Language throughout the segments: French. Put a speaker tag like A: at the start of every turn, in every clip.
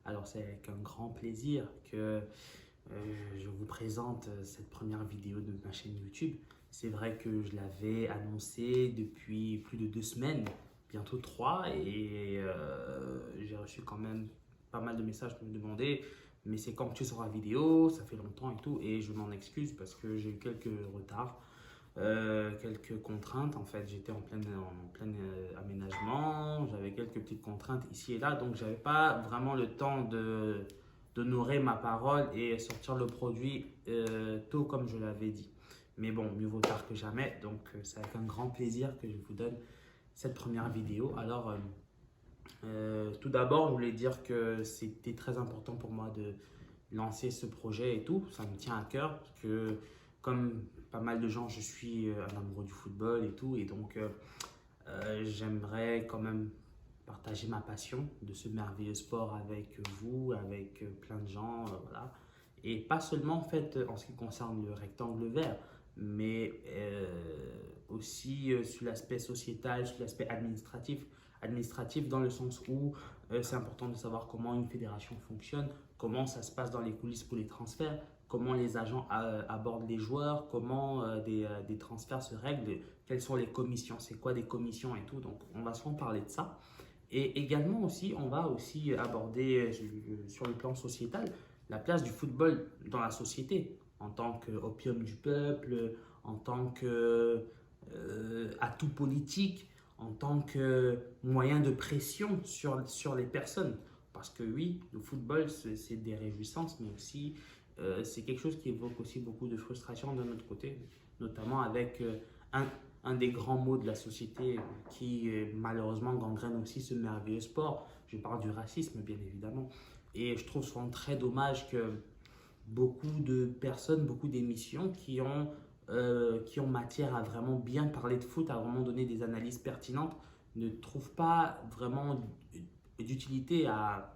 A: Alors c'est avec un grand plaisir que je vous présente cette première vidéo de ma chaîne YouTube. C'est vrai que je l'avais annoncé depuis plus de 2 semaines, bientôt 3, et j'ai reçu quand même pas mal de messages pour me demander mais c'est quand que tu sors la vidéo, ça fait longtemps et tout, et je m'en excuse parce que j'ai eu quelques retards. Quelques contraintes. En fait, j'étais en plein aménagement, j'avais quelques petites contraintes ici et là, donc j'avais pas vraiment le temps d'honorer ma parole et sortir le produit tôt comme je l'avais dit. Mais bon, mieux vaut tard que jamais, donc c'est avec un grand plaisir que je vous donne cette première vidéo. Alors, tout d'abord, je voulais dire que c'était très important pour moi de lancer ce projet et tout. Ça me tient à cœur parce que, comme pas mal de gens, je suis un amoureux du football et tout. Et donc, j'aimerais quand même partager ma passion de ce merveilleux sport avec vous, avec plein de gens. Voilà. Et pas seulement en fait en ce qui concerne le rectangle vert, mais aussi sur l'aspect sociétal, sur l'aspect administratif. Administratif dans le sens où c'est important de savoir comment une fédération fonctionne, comment ça se passe dans les coulisses pour les transferts, comment les agents abordent les joueurs, comment des transferts se règlent, quelles sont les commissions, c'est quoi des commissions et tout. Donc on va souvent parler de ça. Et également aussi, on va aussi aborder sur le plan sociétal la place du football dans la société en tant qu'opium du peuple, en tant que atout politique, en tant que moyen de pression sur les personnes. Parce que oui, le football, c'est des réjouissances, mais aussi c'est quelque chose qui évoque aussi beaucoup de frustration de notre côté, notamment avec un, un des grands maux de la société qui malheureusement gangrène aussi ce merveilleux sport. Je parle du racisme, bien évidemment. Et je trouve souvent très dommage que beaucoup de personnes, beaucoup d'émissions qui ont matière à vraiment bien parler de foot, à vraiment donner des analyses pertinentes, ne trouvent pas vraiment d'utilité à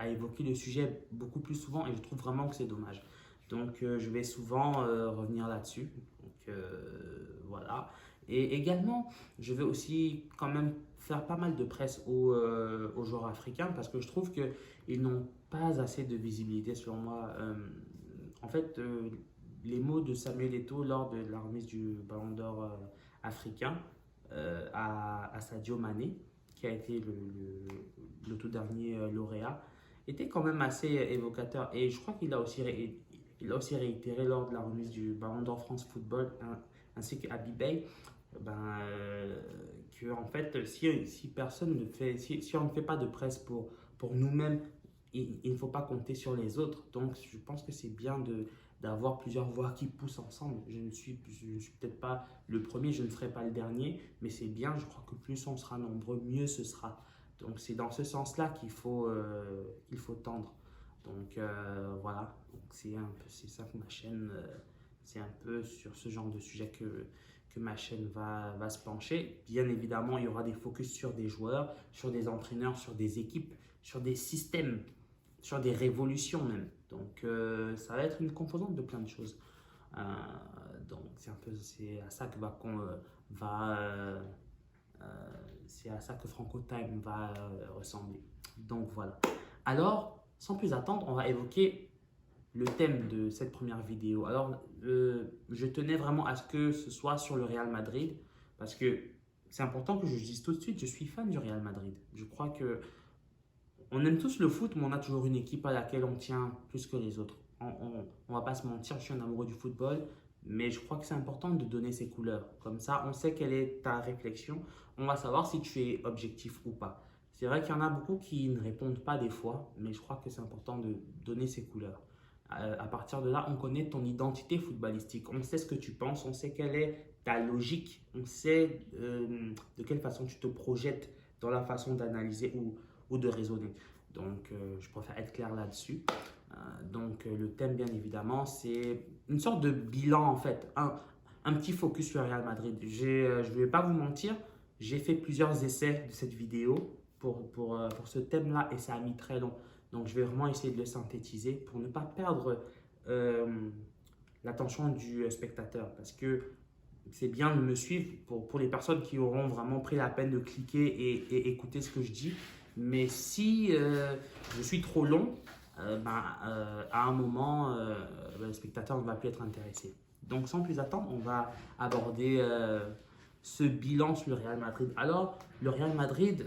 A: évoquer le sujet beaucoup plus souvent et je trouve vraiment que c'est dommage. Donc je vais souvent revenir là-dessus. Donc voilà. Et également, je vais aussi quand même faire pas mal de presse aux joueurs africains parce que je trouve qu'ils n'ont pas assez de visibilité selon moi. En fait, les mots de Samuel Eto'o lors de la remise du Ballon d'Or africain à Sadio Mané, qui a été le tout dernier lauréat, était quand même assez évocateur. Et je crois il a aussi réitéré lors de la remise du Ballon d'Or France Football, ainsi qu'à Bibey, ben, que en fait, si personne ne fait, si on ne fait pas de presse pour nous-mêmes, il ne faut pas compter sur les autres. Donc, je pense que c'est bien d'avoir plusieurs voix qui poussent ensemble. Je ne suis peut-être pas le premier, je ne serai pas le dernier, mais c'est bien, je crois que plus on sera nombreux, mieux ce sera. Donc c'est dans ce sens-là qu'il faut tendre. Donc voilà, c'est ça que ma chaîne, c'est un peu sur ce genre de sujet que ma chaîne va se pencher. Bien évidemment, il y aura des focus sur des joueurs, sur des entraîneurs, sur des équipes, sur des systèmes, sur des révolutions même. Donc ça va être une composante de plein de choses. Euh, donc c'est à ça que va c'est à ça que Franco Time va ressembler. Donc voilà. Alors, sans plus attendre, on va évoquer le thème de cette première vidéo. Alors, je tenais vraiment à ce que ce soit sur le Real Madrid parce que c'est important que je dise tout de suite, je suis fan du Real Madrid. Je crois que on aime tous le foot, mais on a toujours une équipe à laquelle on tient plus que les autres. On va pas se mentir, je suis un amoureux du football, mais je crois que c'est important de donner ses couleurs. Comme ça, on sait quelle est ta réflexion. On va savoir si tu es objectif ou pas. C'est vrai qu'il y en a beaucoup qui ne répondent pas des fois, mais je crois que c'est important de donner ses couleurs. À partir de là, on connaît ton identité footballistique. On sait ce que tu penses, on sait quelle est ta logique, on sait de quelle façon tu te projettes dans la façon d'analyser ou de raisonner. Donc, je préfère être clair là-dessus. Donc, le thème, bien évidemment, c'est une sorte de bilan, en fait, un petit focus sur Real Madrid. Je ne vais pas vous mentir, j'ai fait plusieurs essais de cette vidéo pour ce thème-là et ça a mis très long. Donc, je vais vraiment essayer de le synthétiser pour ne pas perdre l'attention du spectateur parce que c'est bien de me suivre pour les personnes qui auront vraiment pris la peine de cliquer et écouter ce que je dis. Mais si je suis trop long, à un moment, le spectateur ne va plus être intéressé. Donc, sans plus attendre, on va aborder ce bilan sur le Real Madrid. Alors, le Real Madrid,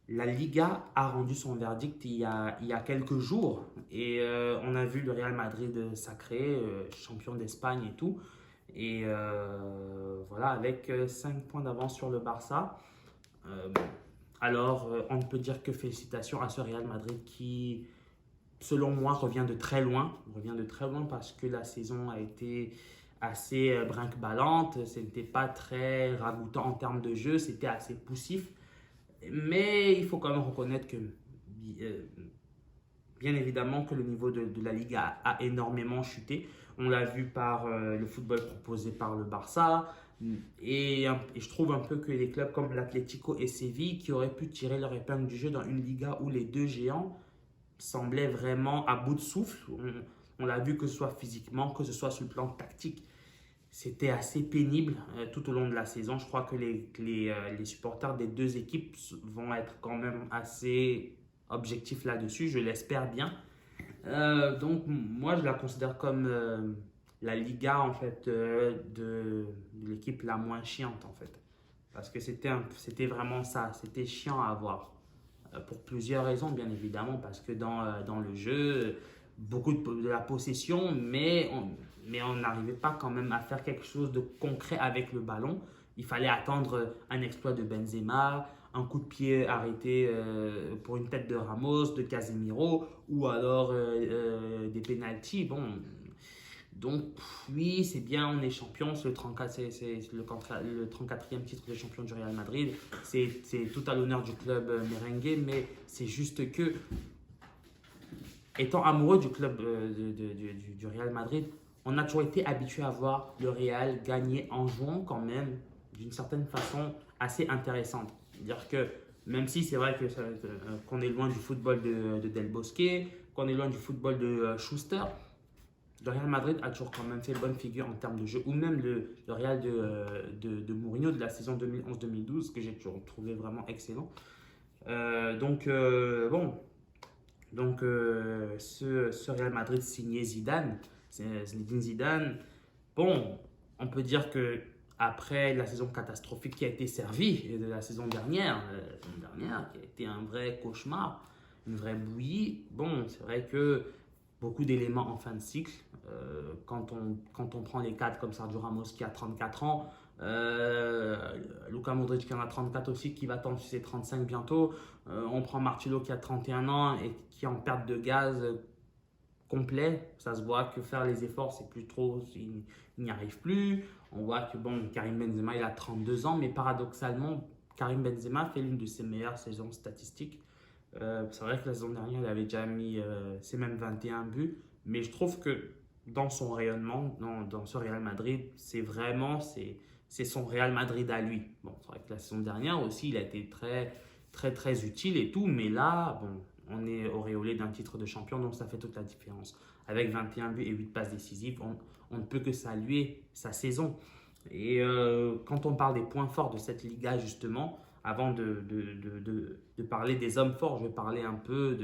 A: la Liga a rendu son verdict il y a quelques jours et on a vu le Real Madrid sacré, champion d'Espagne et tout. Et voilà, avec 5 points d'avance sur le Barça. Bon. Alors, on ne peut dire que félicitations à ce Real Madrid qui, selon moi, revient de très loin. Revient de très loin parce que la saison a été assez brinque-ballante. Ce n'était pas très ragoûtant en termes de jeu, c'était assez poussif. Mais il faut quand même reconnaître que, euh, bien évidemment, que le niveau de la Ligue a énormément chuté. On l'a vu par le football proposé par le Barça. Et je trouve un peu que les clubs comme l'Atlético et Séville, qui auraient pu tirer leur épingle du jeu dans une Liga où les deux géants semblaient vraiment à bout de souffle. On l'a vu que ce soit physiquement, que ce soit sur le plan tactique. C'était assez pénible tout au long de la saison. Je crois que les supporters des deux équipes vont être quand même assez objectifs là-dessus. Je l'espère bien. Donc, moi, je la considère comme la Liga en fait, de l'équipe la moins chiante en fait. Parce que c'était vraiment ça. C'était chiant à voir. Pour plusieurs raisons, bien évidemment. Parce que dans le jeu, beaucoup de la possession, mais on n'arrivait pas quand même à faire quelque chose de concret avec le ballon. Il fallait attendre un exploit de Benzema, un coup de pied arrêté pour une tête de Ramos, de Casemiro, ou alors des pénaltys. Bon, donc oui, c'est bien, on est champion, c'est le 34, c'est le 34e titre de champion du Real Madrid. C'est tout à l'honneur du club merengue, mais c'est juste que, étant amoureux du club du Real Madrid, on a toujours été habitué à voir le Real gagner en jouant quand même d'une certaine façon assez intéressante. C'est-à-dire que même si c'est vrai qu'on est loin du football de Del Bosque, qu'on est loin du football de Schuster, le Real Madrid a toujours quand même fait bonne figure en termes de jeu, ou même le Real de Mourinho de la saison 2011-2012 que j'ai toujours trouvé vraiment excellent. Bon, ce Real Madrid signé Zidane, Zinedine Zidane, bon, on peut dire que après la saison catastrophique qui a été servie de la saison dernière, qui a été un vrai cauchemar, une vraie bouillie, bon, c'est vrai que beaucoup d'éléments en fin de cycle. Quand on prend les cadres comme Sergio Ramos qui a 34 ans, Luka Modric qui en a 34 aussi, qui va tendre sur ses 35 bientôt. On prend Marcelo qui a 31 ans et qui est en perte de gaz complet. Ça se voit que faire les efforts, c'est plus trop, il n'y arrive plus. On voit que bon, Karim Benzema, il a 32 ans, mais paradoxalement, Karim Benzema fait l'une de ses meilleures saisons statistiques. C'est vrai que la saison dernière, il avait déjà mis ses mêmes 21 buts, mais je trouve que dans son rayonnement, dans ce Real Madrid, c'est son Real Madrid à lui. Bon, c'est vrai que la saison dernière aussi, il a été très, très, très utile et tout, mais là, bon, on est auréolé d'un titre de champion, donc ça fait toute la différence. Avec 21 buts et 8 passes décisives, on ne peut que saluer sa saison. Et quand on parle des points forts de cette Liga, justement, avant de parler des hommes forts, je vais parler un peu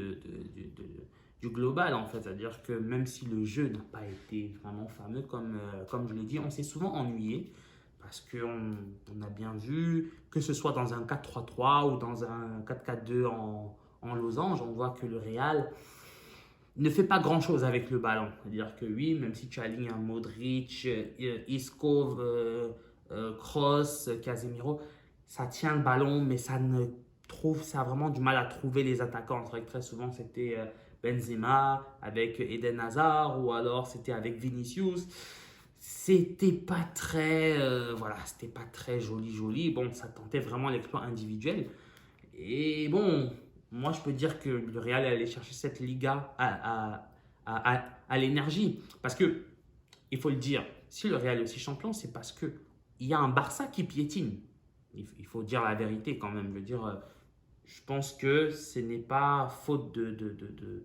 A: du global en fait. C'est-à-dire que même si le jeu n'a pas été vraiment fameux, comme je l'ai dit, on s'est souvent ennuyé parce qu'on a bien vu, que ce soit dans un 4-3-3 ou dans un 4-4-2 en losange, on voit que le Real ne fait pas grand-chose avec le ballon. C'est-à-dire que oui, même si tu alignes un Modric, Isco, Kroos, Casemiro, ça tient le ballon, mais ça a vraiment du mal à trouver les attaquants. C'est vrai que très souvent, c'était Benzema avec Eden Hazard ou alors c'était avec Vinicius. C'était pas très, c'était pas très joli. Bon, ça tentait vraiment l'exploit individuel. Et bon, moi, je peux dire que le Real est allé chercher cette Liga à l'énergie. Parce que, il faut le dire, si le Real est aussi champion, c'est parce qu'il y a un Barça qui piétine. Il faut dire la vérité quand même. Je veux dire, je pense que ce n'est pas faute de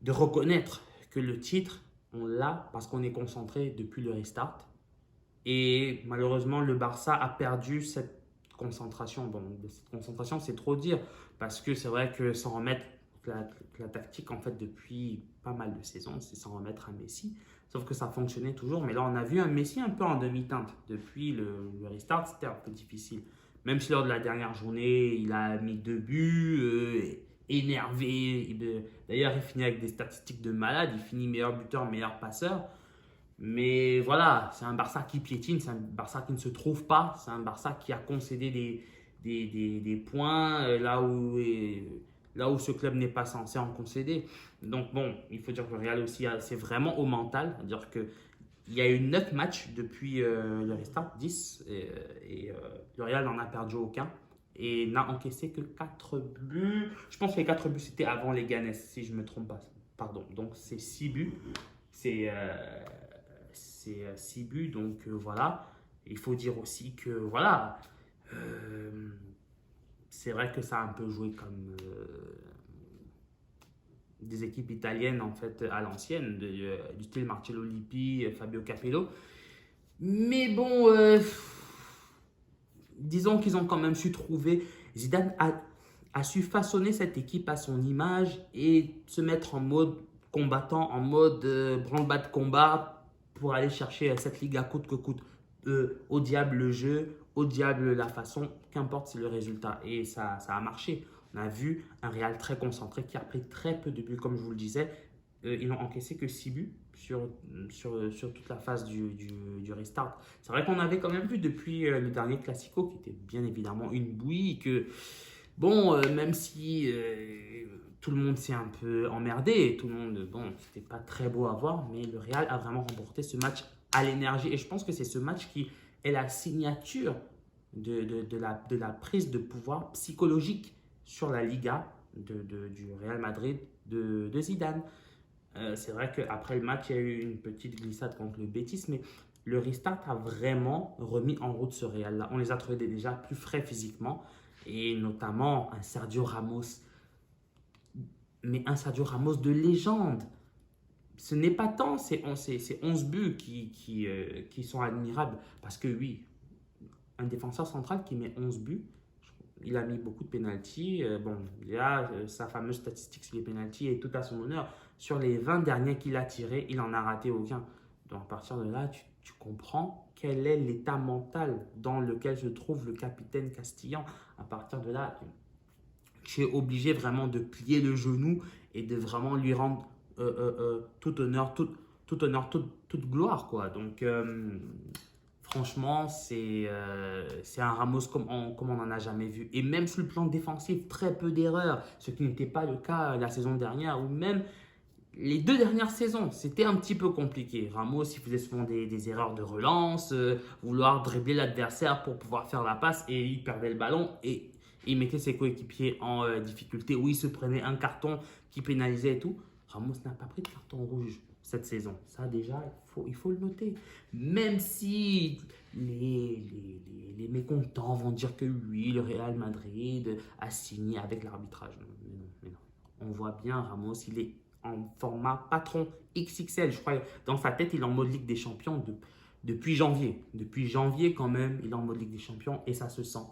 A: reconnaître que le titre, on l'a parce qu'on est concentré depuis le restart. Et malheureusement, le Barça a perdu cette concentration. Bon, de cette concentration, c'est trop dire, parce que c'est vrai que s'en remettre, la tactique, en fait, depuis pas mal de saisons, c'est s'en remettre à Messi. Sauf que ça fonctionnait toujours. Mais là, on a vu un Messi un peu en demi-teinte. Depuis le restart, c'était un peu difficile. Même si lors de la dernière journée, il a mis 2 buts, énervé. D'ailleurs, il finit avec des statistiques de malade. Il finit meilleur buteur, meilleur passeur. Mais voilà, c'est un Barça qui piétine, c'est un Barça qui ne se trouve pas, c'est un Barça qui a concédé des points là où ce club n'est pas censé en concéder. Donc bon, il faut dire que le Real aussi, c'est vraiment au mental, c'est-à-dire qu'il y a eu 9 matchs depuis le restart, 10, et le Real n'en a perdu aucun et n'a encaissé que 4 buts. Je pense que les 4 buts c'était avant les Ganes, si je ne me trompe pas. Pardon, donc c'est 6 buts. C'est 6 buts, donc voilà. Il faut dire aussi que voilà, euh, c'est vrai que ça a un peu joué comme des équipes italiennes en fait à l'ancienne, du style Marcello Lippi, Fabio Capello. Mais bon, disons qu'ils ont quand même su trouver. Zidane a su façonner cette équipe à son image et se mettre en mode combattant, en mode branle-bas de combat pour aller chercher cette ligue à coûte que coûte. Au diable le jeu, au diable la façon, qu'importe c'est le résultat. Et ça a marché. On a vu un Real très concentré qui a pris très peu de buts, comme je vous le disais. Ils n'ont encaissé que 6 buts sur toute la phase du restart. C'est vrai qu'on avait quand même vu depuis le dernier Classico, qui était bien évidemment une bouillie, que bon, même si tout le monde s'est un peu emmerdé, tout le monde, bon, c'était pas très beau à voir, mais le Real a vraiment remporté ce match à l'énergie. Et je pense que c'est ce match qui est la signature de la prise de pouvoir psychologique sur la Liga du Real Madrid de Zidane. C'est vrai qu'après le match, il y a eu une petite glissade contre le Betis, mais le restart a vraiment remis en route ce Real-là. On les a trouvés déjà plus frais physiquement, et notamment un Sergio Ramos, mais un Sergio Ramos de légende. Ce n'est pas tant ces 11 buts qui sont admirables, parce que oui, un défenseur central qui met 11 buts, il a mis beaucoup de pénaltys. Bon, il a sa fameuse statistique sur les pénaltys et tout à son honneur. Sur les 20 derniers qu'il a tirés, il n'en a raté aucun. Donc à partir de là, tu comprends quel est l'état mental dans lequel se trouve le capitaine castillan. À partir de là, tu es obligé vraiment de plier le genou et de vraiment lui rendre tout honneur, toute gloire, quoi. Donc franchement, c'est un Ramos comme on n'en a jamais vu. Et même sur le plan défensif, très peu d'erreurs, ce qui n'était pas le cas la saison dernière, ou même les 2 dernières saisons, c'était un petit peu compliqué. Ramos, il faisait souvent des erreurs de relance, vouloir dribbler l'adversaire pour pouvoir faire la passe, et il perdait le ballon, et il mettait ses coéquipiers en difficulté, ou il se prenait un carton qui pénalisait et tout. Ramos n'a pas pris de carton rouge cette saison. Ça, déjà, il faut le noter. Même si les mécontents vont dire que oui, le Real Madrid a signé avec l'arbitrage. Mais non. On voit bien, Ramos, il est en format patron XXL. Je crois dans sa tête, il est en mode Ligue des Champions depuis janvier. Depuis janvier, quand même, il est en mode Ligue des Champions et ça se sent.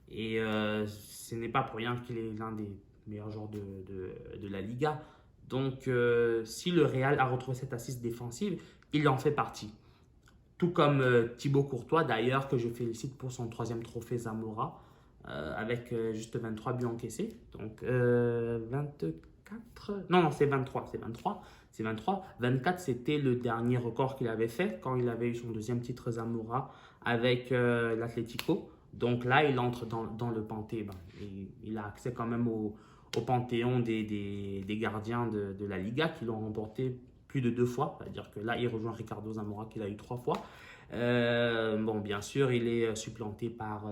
A: Et ce n'est pas pour rien qu'il est l'un des meilleurs joueurs de la Liga. Donc, si le Real a retrouvé cette assise défensive, il en fait partie. Tout comme Thibaut Courtois, d'ailleurs, que je félicite pour son 3e trophée Zamora, avec juste 23 buts encaissés. Donc, 24. Non, c'est 23. C'est 23. 24, c'était le dernier record qu'il avait fait quand il avait eu son 2e titre Zamora avec l'Atlético. Donc là, il entre dans le panthéon. Il a accès quand même au panthéon des gardiens de la Liga qui l'ont remporté plus de 2 fois. C'est-à-dire que là, il rejoint Ricardo Zamora qui l'a eu 3 fois. Bon, bien sûr, il est supplanté par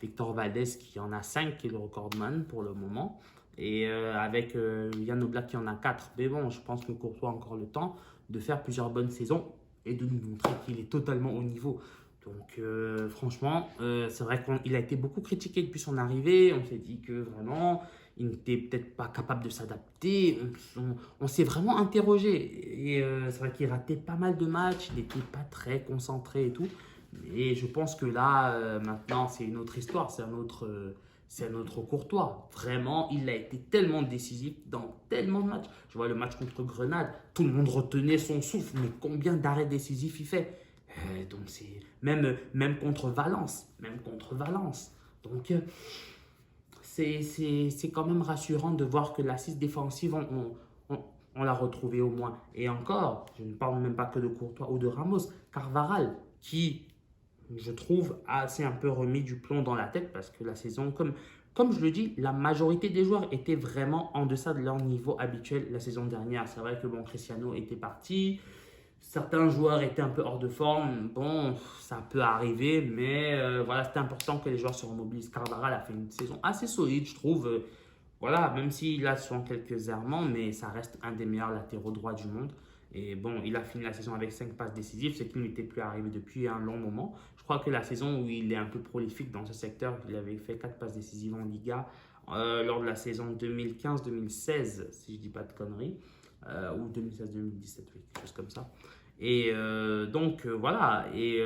A: Victor Valdés qui en a 5, qui est le recordman pour le moment. Et avec Jan Oblak qui en a 4. Mais bon, je pense que Courtois a encore le temps de faire plusieurs bonnes saisons et de nous montrer qu'il est totalement au niveau. Donc franchement, c'est vrai qu'il a été beaucoup critiqué depuis son arrivée. On s'est dit que vraiment, il n'était peut-être pas capable de s'adapter. On s'est vraiment interrogé. Et c'est vrai qu'il ratait pas mal de matchs. Il n'était pas très concentré et tout. Et je pense que là, maintenant, c'est une autre histoire, c'est un autre Courtois. Vraiment, il a été tellement décisif dans tellement de matchs. Je vois le match contre Grenade, tout le monde retenait son souffle, mais combien d'arrêts décisifs il fait. Donc c'est même contre Valence, même contre Valence. Donc c'est quand même rassurant de voir que l'assise défensive, on, on l'a retrouvé au moins. Et encore, je ne parle même pas que de Courtois ou de Ramos, Carvajal, qui, je trouve, a assez un peu remis du plomb dans la tête parce que la saison, comme je le dis, la majorité des joueurs étaient vraiment en deçà de leur niveau habituel la saison dernière. C'est vrai que bon, Cristiano était parti, certains joueurs étaient un peu hors de forme. Bon, ça peut arriver, mais voilà, c'était important que les joueurs se remobilisent. Carvajal a fait une saison assez solide, je trouve. Voilà, même s'il a souvent quelques errements, mais ça reste un des meilleurs latéraux droits du monde. Et bon, il a fini la saison avec 5 passes décisives, ce qui n'était plus arrivé depuis un long moment. Je crois que la saison où il est un peu prolifique dans ce secteur, il avait fait 4 passes décisives en Liga lors de la saison 2015-2016, si je ne dis pas de conneries, ou 2016-2017, oui, quelque chose comme ça. Et donc voilà, et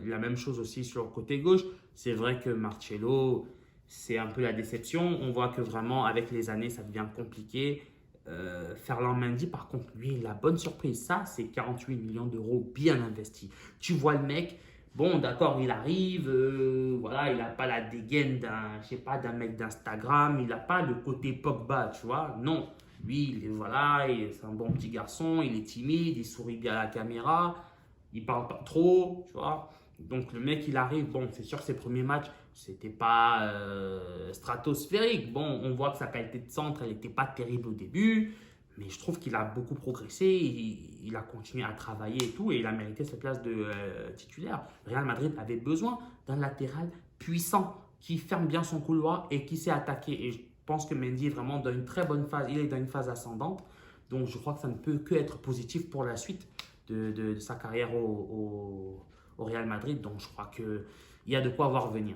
A: la même chose aussi sur le côté gauche. C'est vrai que Marcelo, c'est un peu la déception. On voit que vraiment, avec les années, ça devient compliqué. Ferland Mendy, par contre, lui, la bonne surprise, ça, c'est 48 millions d'euros bien investis. Tu vois le mec, bon, d'accord, il arrive, voilà, il n'a pas la dégaine d'un, je sais pas, d'un mec d'Instagram, il n'a pas le côté Pogba, tu vois. Non, lui, il est, voilà, c'est un bon petit garçon, il est timide, il sourit bien à la caméra, il parle pas trop, tu vois. Donc le mec, il arrive, bon, c'est sûr que ses premiers matchs, c'était pas stratosphérique. Bon, on voit que sa qualité de centre, elle n'était pas terrible au début, mais je trouve qu'il a beaucoup progressé, il a continué à travailler et tout, et il a mérité sa place de titulaire. Le Real Madrid avait besoin d'un latéral puissant, qui ferme bien son couloir et qui sait attaquer. Et je pense que Mendy est vraiment dans une très bonne phase, il est dans une phase ascendante, donc je crois que ça ne peut que être positif pour la suite de sa carrière au Real Madrid. Donc je crois qu'il y a de quoi voir venir.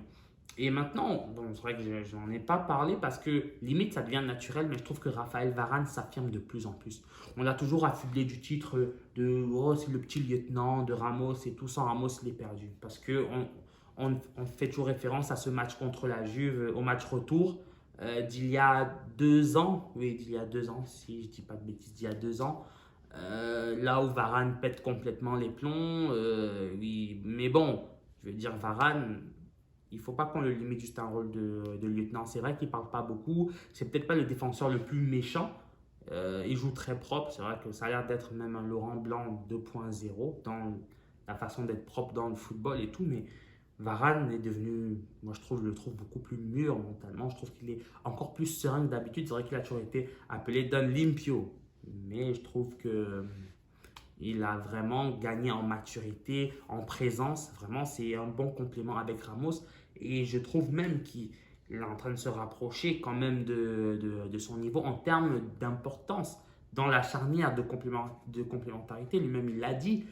A: Et maintenant, bon, c'est vrai que je n'en ai pas parlé parce que limite ça devient naturel, mais je trouve que Raphaël Varane s'affirme de plus en plus. On l'a toujours affublé du titre de oh, c'est le petit lieutenant de Ramos et tout. Sans Ramos, il est perdu. Parce qu'on fait toujours référence à ce match contre la Juve, au match retour d'il y a 2 ans. Oui, d'il y a 2 ans, si je ne dis pas de bêtises, d'il y a 2 ans. Là où Varane pète complètement les plombs. Oui, mais bon, je veux dire, Varane, il ne faut pas qu'on le limite juste à un rôle de lieutenant. C'est vrai qu'il ne parle pas beaucoup. C'est peut-être pas le défenseur le plus méchant. Il joue très propre. C'est vrai que ça a l'air d'être même un Laurent Blanc 2.0 dans la façon d'être propre dans le football et tout. Mais Varane est devenu, moi je le trouve beaucoup plus mûr mentalement. Je trouve qu'il est encore plus serein que d'habitude. C'est vrai qu'il a toujours été appelé Don Limpio. Mais je trouve que il a vraiment gagné en maturité, en présence. Vraiment, c'est un bon complément avec Ramos. Et je trouve même qu'il est en train de se rapprocher quand même de son niveau en termes d'importance dans la charnière de complémentarité. Lui-même, il l'a dit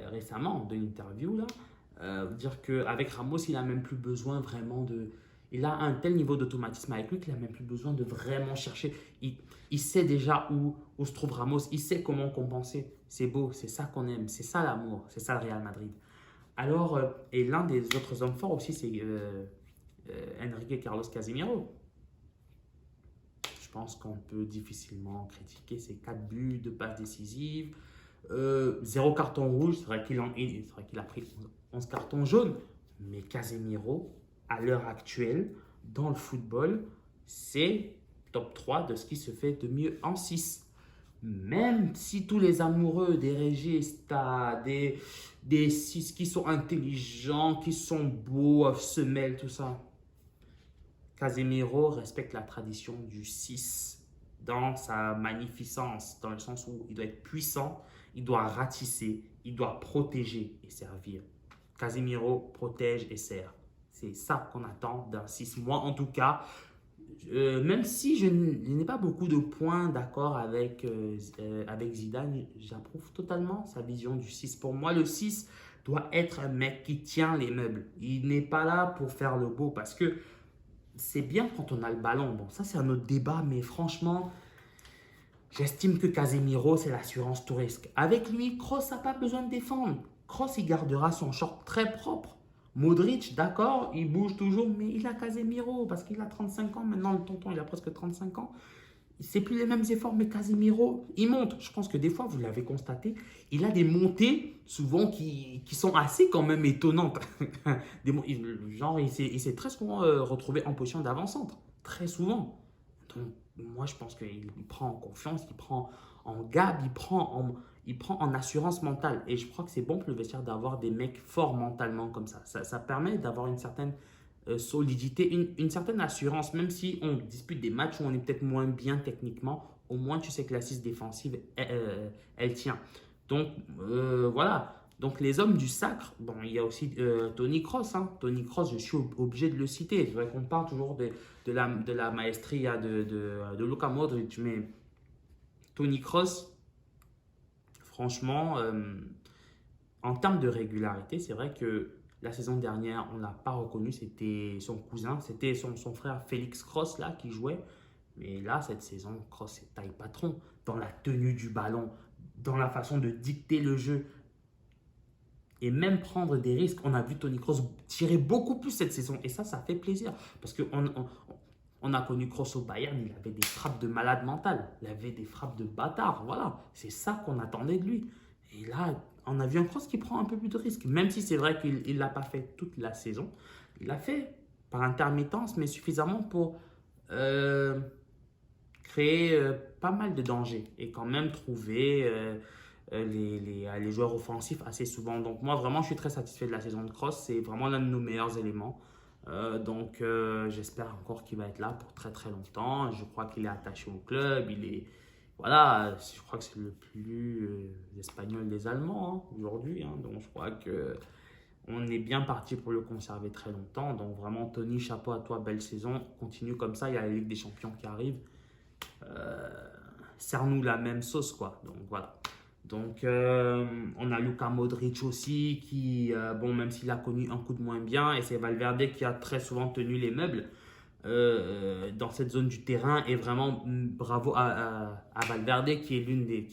A: récemment dans une interview, là, dire qu'avec Ramos, il n'a même plus besoin vraiment de... Il a un tel niveau d'automatisme avec lui qu'il n'a même plus besoin de vraiment chercher. Il sait déjà où se trouve Ramos, il sait comment compenser. C'est beau, c'est ça qu'on aime, c'est ça l'amour, c'est ça le Real Madrid. Alors, et l'un des autres hommes forts aussi, c'est Enrique Carlos Casemiro. Je pense qu'on peut difficilement critiquer ses 4 buts, 2 passes décisives, 0 carton rouge. C'est vrai qu'il a pris 11 cartons jaunes, mais Casemiro, à l'heure actuelle, dans le football, c'est top 3 de ce qui se fait de mieux en 6. Même si tous les amoureux des Regista, des 6 qui sont intelligents, qui sont beaux, se mêlent, tout ça, Casemiro respecte la tradition du 6 dans sa magnificence, dans le sens où il doit être puissant, il doit ratisser, il doit protéger et servir. Casemiro protège et sert. C'est ça qu'on attend d'un 6. Moi, en tout cas, même si je n'ai pas beaucoup de points d'accord avec Zidane, j'approuve totalement sa vision du 6. Pour moi, le 6 doit être un mec qui tient les meubles. Il n'est pas là pour faire le beau parce que c'est bien quand on a le ballon. Bon, ça, c'est un autre débat, mais franchement, j'estime que Casemiro, c'est l'assurance tout risque. Avec lui, Kroos n'a pas besoin de défendre. Kroos, il gardera son short très propre. Modric, d'accord, il bouge toujours, mais il a Casemiro parce qu'il a 35 ans maintenant, le tonton, il a presque 35 ans. C'est plus les mêmes efforts, mais Casemiro, il monte. Je pense que des fois, vous l'avez constaté, il a des montées souvent qui sont assez quand même étonnantes. Genre, il s'est très souvent retrouvé en position d'avant-centre. Très souvent. Donc, moi, je pense qu'il prend en confiance, il prend en gab, il prend en assurance mentale. Et je crois que c'est bon pour le vestiaire d'avoir des mecs forts mentalement comme ça. Ça permet d'avoir une certaine solidité, une certaine assurance, même si on dispute des matchs où on est peut-être moins bien techniquement, au moins tu sais que l'assise défensive, elle tient. Donc voilà. Donc les hommes du sacre, bon, il y a aussi Tony Kroos. Hein. Tony Kroos, je suis obligé de le citer. C'est vrai qu'on parle toujours de la maestria de Luka Modric, mais Tony Kroos, franchement, en termes de régularité, c'est vrai que la saison dernière, on ne l'a pas reconnu, c'était son cousin, c'était son frère Félix Kroos là qui jouait. Mais là, cette saison, Kroos est taille patron dans la tenue du ballon, dans la façon de dicter le jeu et même prendre des risques. On a vu Tony Kroos tirer beaucoup plus cette saison et ça fait plaisir parce qu'on a connu Kroos au Bayern, il avait des frappes de malade mental, il avait des frappes de bâtard. Voilà, c'est ça qu'on attendait de lui. Et là, on a vu un Kroos qui prend un peu plus de risques, même si c'est vrai qu'il ne l'a pas fait toute la saison. Il l'a fait par intermittence, mais suffisamment pour euh, créer pas mal de dangers et quand même trouver les joueurs offensifs assez souvent. Donc moi, vraiment, je suis très satisfait de la saison de Kroos. C'est vraiment l'un de nos meilleurs éléments. J'espère encore qu'il va être là pour très très longtemps. Je crois qu'il est attaché au club. Il est, voilà, je crois que c'est le plus espagnol des Allemands hein, aujourd'hui. Hein. Donc je crois que on est bien parti pour le conserver très longtemps. Donc vraiment, Tony, chapeau à toi, belle saison. Continue comme ça. Il y a la Ligue des Champions qui arrive. Euh, Serre-nous la même sauce, quoi. Donc voilà. Donc, on a Luka Modric aussi, qui, bon, même s'il a connu un coup de moins bien, et c'est Valverde qui a très souvent tenu les meubles dans cette zone du terrain. Et vraiment, bravo à Valverde, qui est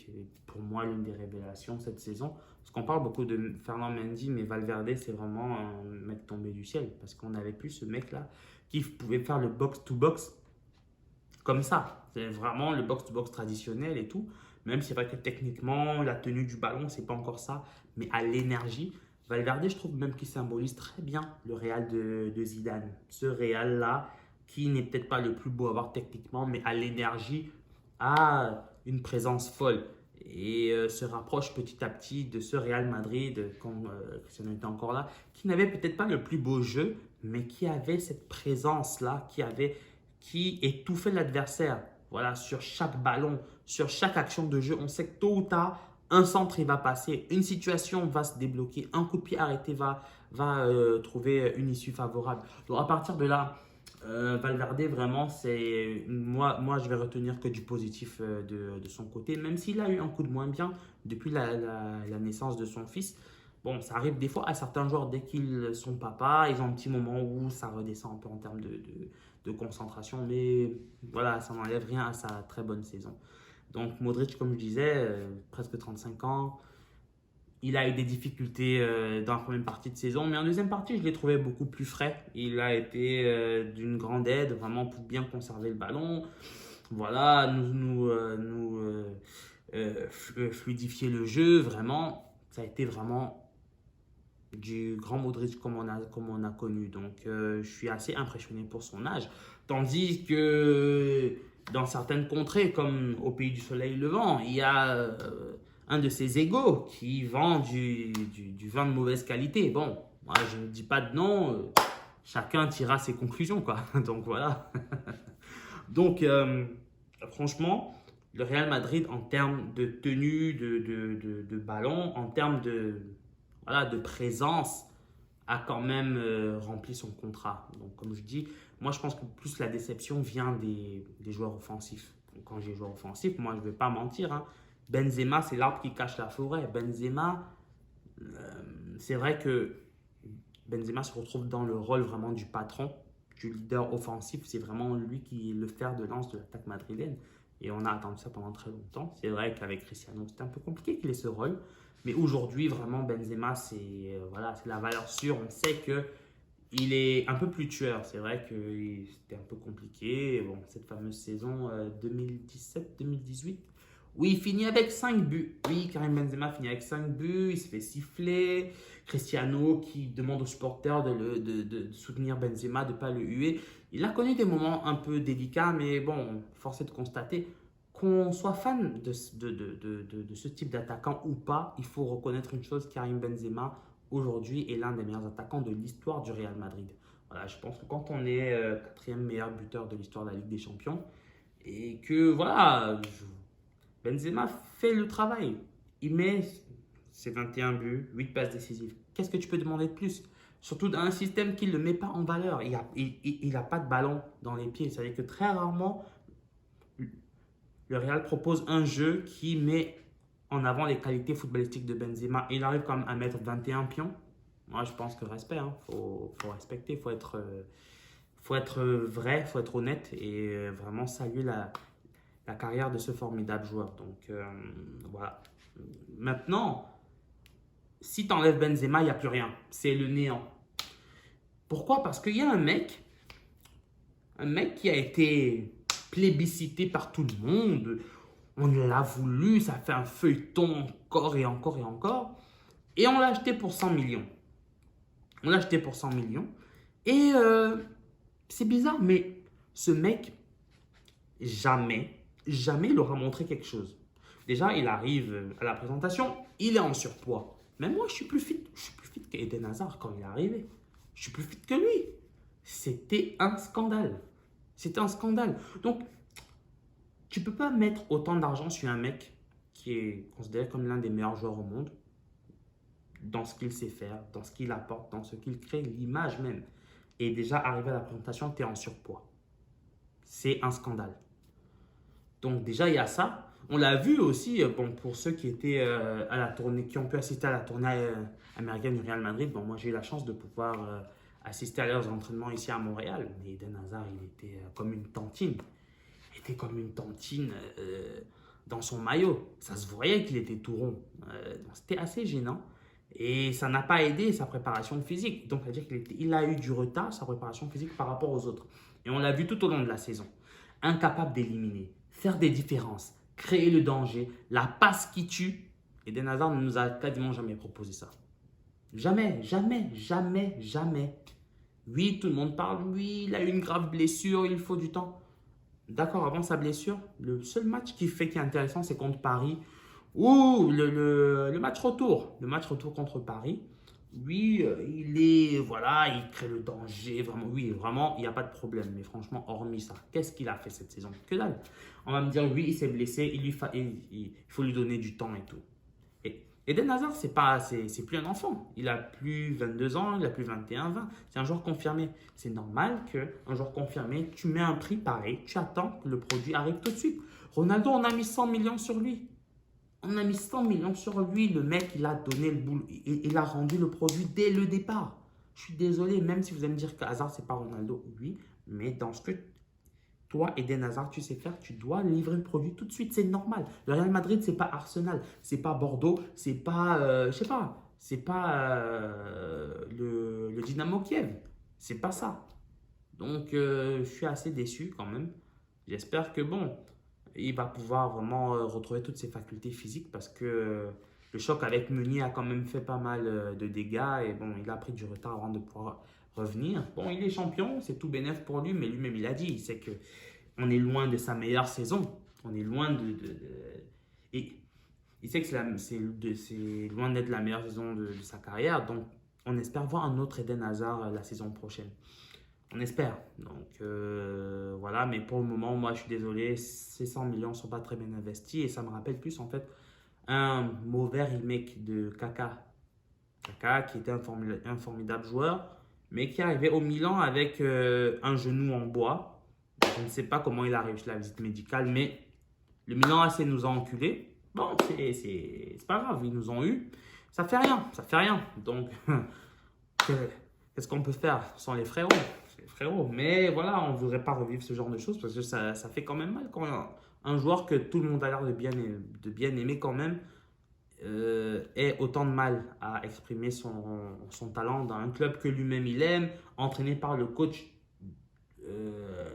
A: pour moi l'une des révélations cette saison. Parce qu'on parle beaucoup de Fernand Mendy, mais Valverde, c'est vraiment un mec tombé du ciel. Parce qu'on n'avait plus ce mec-là qui pouvait faire le box-to-box comme ça. C'est vraiment le box-to-box traditionnel et tout. Même si c'est vrai que techniquement, la tenue du ballon, c'est pas encore ça. Mais à l'énergie, Valverde, je trouve même qu'il symbolise très bien le Real de Zidane. Ce Real-là, qui n'est peut-être pas le plus beau à voir techniquement, mais à l'énergie, a une présence folle. Et se rapproche petit à petit de ce Real Madrid, quand Cristiano était encore là, qui n'avait peut-être pas le plus beau jeu, mais qui avait cette présence-là, qui étouffait l'adversaire. Voilà, sur chaque ballon, sur chaque action de jeu, on sait que tôt ou tard, un centre il va passer, une situation va se débloquer, un coup de pied arrêté va trouver une issue favorable. Donc à partir de là, Valverde, vraiment, moi, je vais retenir que du positif de son côté, même s'il a eu un coup de moins bien depuis la naissance de son fils. Bon, ça arrive des fois à certains joueurs, dès qu'ils sont papa, ils ont un petit moment où ça redescend un peu en termes de concentration, mais voilà, ça n'enlève rien à sa très bonne saison. Donc Modric, comme je disais, presque 35 ans, il a eu des difficultés dans la première partie de saison, mais en deuxième partie, je l'ai trouvé beaucoup plus frais. Il a été d'une grande aide, vraiment pour bien conserver le ballon. Voilà, fluidifier le jeu, vraiment. Ça a été vraiment du grand Modric comme on a connu. Donc, je suis assez impressionné pour son âge. Tandis que dans certaines contrées, comme au pays du soleil levant, il y a un de ses égaux qui vend du vin de mauvaise qualité. Bon, moi, je ne dis pas de nom, chacun tirera ses conclusions, quoi. Donc, voilà. Donc, franchement, le Real Madrid, en termes de tenue de ballon, en termes voilà, de présence, a quand même rempli son contrat. Donc, comme je dis, moi, je pense que plus la déception vient des joueurs offensifs. Donc, quand j'ai joueur offensif, moi, je ne vais pas mentir. Hein. Benzema, c'est l'arbre qui cache la forêt. Benzema, c'est vrai que Benzema se retrouve dans le rôle vraiment du patron, du leader offensif. C'est vraiment lui qui est le fer de lance de l'attaque madrilène. Et on a attendu ça pendant très longtemps. C'est vrai qu'avec Cristiano, c'était un peu compliqué qu'il ait ce rôle. Mais aujourd'hui, vraiment, Benzema, c'est voilà, c'est la valeur sûre. On sait que il est un peu plus tueur. C'est vrai que c'était un peu compliqué. Bon, cette fameuse saison 2017-2018, où il finit avec 5 buts. Oui, Karim Benzema finit avec 5 buts. Il se fait siffler. Cristiano qui demande aux supporters de soutenir Benzema, de ne pas le huer. Il a connu des moments un peu délicats, mais bon, force est de constater qu'on soit fan de ce type d'attaquant ou pas, il faut reconnaître une chose, Karim Benzema, aujourd'hui, est l'un des meilleurs attaquants de l'histoire du Real Madrid. Voilà, je pense que quand on est quatrième meilleur buteur de l'histoire de la Ligue des Champions, et que voilà, Benzema fait le travail. Il met ses 21 buts, 8 passes décisives. Qu'est-ce que tu peux demander de plus? Surtout dans un système qui ne le met pas en valeur. Il n'a pas de ballon dans les pieds. C'est-à-dire que très rarement, le Real propose un jeu qui met en avant les qualités footballistiques de Benzema. Il arrive quand même à mettre 21 pions. Moi, je pense que respect. Faut respecter. Faut être vrai, faut être honnête et vraiment saluer la carrière de ce formidable joueur. Donc, voilà. Maintenant, si tu enlèves Benzema, il n'y a plus rien. C'est le néant. Pourquoi? Parce qu'il y a un mec qui a été plébiscité par tout le monde. On l'a voulu, ça fait un feuilleton encore et encore et encore. Et on l'a acheté pour 100 millions. On l'a acheté pour 100 millions. Et c'est bizarre, mais ce mec, jamais il aura montré quelque chose. Déjà, il arrive à la présentation, il est en surpoids. Mais moi, je suis plus fit qu'Eden Hazard quand il est arrivé. Je suis plus fit que lui. C'était un scandale. C'était un scandale. Donc, tu ne peux pas mettre autant d'argent sur un mec qui est considéré comme l'un des meilleurs joueurs au monde, dans ce qu'il sait faire, dans ce qu'il apporte, dans ce qu'il crée, l'image même. Et déjà, arrivé à la présentation, tu es en surpoids. C'est un scandale. Donc déjà, il y a ça. On l'a vu aussi, bon, pour ceux qui étaient à la tournée, qui ont pu assister à la tournée américaine du Real Madrid. Bon, moi, j'ai eu la chance de pouvoir assister à leurs entraînements ici à Montréal. Mais Eden Hazard, il était comme une tantine. Il était comme une tantine dans son maillot. Ça se voyait qu'il était tout rond. Donc c'était assez gênant. Et ça n'a pas aidé sa préparation physique. Donc, c'est-à-dire qu'il a eu du retard, sa préparation physique par rapport aux autres. Et on l'a vu tout au long de la saison. Incapable d'éliminer, faire des différences, créer le danger, la passe qui tue. Eden Hazard ne nous a quasiment jamais proposé ça. Jamais, jamais, jamais, jamais. Oui, tout le monde parle, oui, il a eu une grave blessure, il faut du temps. D'accord, avant sa blessure, le seul match qui est intéressant, c'est contre Paris. Ou le match retour. Le match retour contre Paris. Oui, voilà, il crée le danger. Vraiment, oui, vraiment, il n'y a pas de problème. Mais franchement, hormis ça, qu'est-ce qu'il a fait cette saison? Que dalle. On va me dire, oui, il s'est blessé, il faut lui donner du temps et tout. Et Eden Hazard, c'est plus un enfant. Il a plus 22 ans, il a plus 21, 20. C'est un joueur confirmé. C'est normal qu'un joueur confirmé, tu mets un prix pareil, tu attends que le produit arrive tout de suite. Ronaldo, on a mis 100 millions sur lui. On a mis 100 millions sur lui. Le mec, il a donné le boulot. Il a rendu le produit dès le départ. Je suis désolé, même si vous allez me dire que Hazard, c'est pas Ronaldo. Oui, mais dans ce que toi, Eden Hazard, tu sais faire, tu dois livrer le produit tout de suite. C'est normal. Le Real Madrid, c'est pas Arsenal. C'est pas Bordeaux. C'est pas, je sais pas. C'est pas le Dynamo Kiev. C'est pas ça. Donc, je suis assez déçu quand même. J'espère que bon, il va pouvoir vraiment retrouver toutes ses facultés physiques parce que le choc avec Meunier a quand même fait pas mal de dégâts et bon, il a pris du retard avant de pouvoir revenir. Bon, il est champion, c'est tout bénef pour lui, mais lui-même il a dit, il sait que on est loin de sa meilleure saison. On est loin et il sait que c'est loin d'être la meilleure saison de sa carrière, donc on espère voir un autre Eden Hazard la saison prochaine. On espère. Donc voilà, mais pour le moment, moi je suis désolé, ces 100 millions ne sont pas très bien investis et ça me rappelle plus en fait un mauvais remake de Kaka. Kaka qui était un formidable joueur, mais qui arrivait au Milan avec un genou en bois. Je ne sais pas comment il a réussi la visite médicale, mais le Milan AC nous a enculés. Bon, c'est pas grave, ils nous ont eu. Ça fait rien. Donc, qu'est-ce qu'on peut faire sans les frérots? Frérot, mais voilà, on ne voudrait pas revivre ce genre de choses parce que ça fait quand même mal quand un joueur que tout le monde a l'air de bien aimer quand même ait autant de mal à exprimer son talent dans un club que lui-même il aime, entraîné par le coach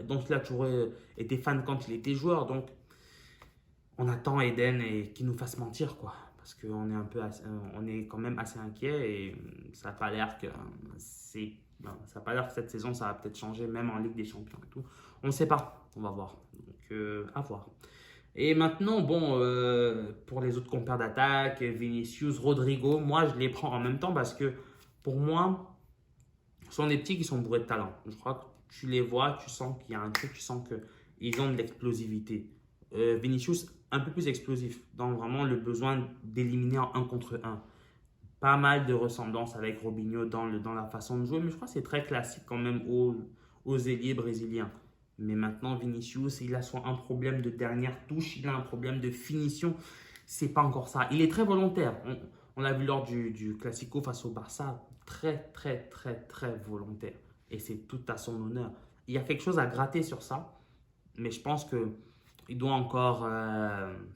A: dont il a toujours été fan quand il était joueur. Donc on attend Eden et qu'il nous fasse mentir, quoi. Parce qu'on est on est quand même assez inquiet et ça n'a pas l'air que ça a pas l'air que cette saison ça va peut-être changer, même en Ligue des Champions et tout. On ne sait pas, on va voir. Donc à voir. Et maintenant, bon, pour les autres compères d'attaque, Vinicius, Rodrigo, moi je les prends en même temps parce que pour moi, ce sont des petits qui sont bourrés de talent. Je crois que tu les vois, tu sens qu'il y a un truc, tu sens qu'ils ont de l'explosivité. Vinicius, un peu plus explosif, dans vraiment le besoin d'éliminer en un contre un. Pas mal de ressemblances avec Robinho dans la façon de jouer, mais je crois que c'est très classique quand même aux ailiers brésiliens. Mais maintenant, Vinicius, il a soit un problème de dernière touche, il a un problème de finition. C'est pas encore ça. Il est très volontaire. On l'a vu lors du Classico face au Barça. Très, très, très, très volontaire. Et c'est tout à son honneur. Il y a quelque chose à gratter sur ça. Mais je pense qu'il doit encore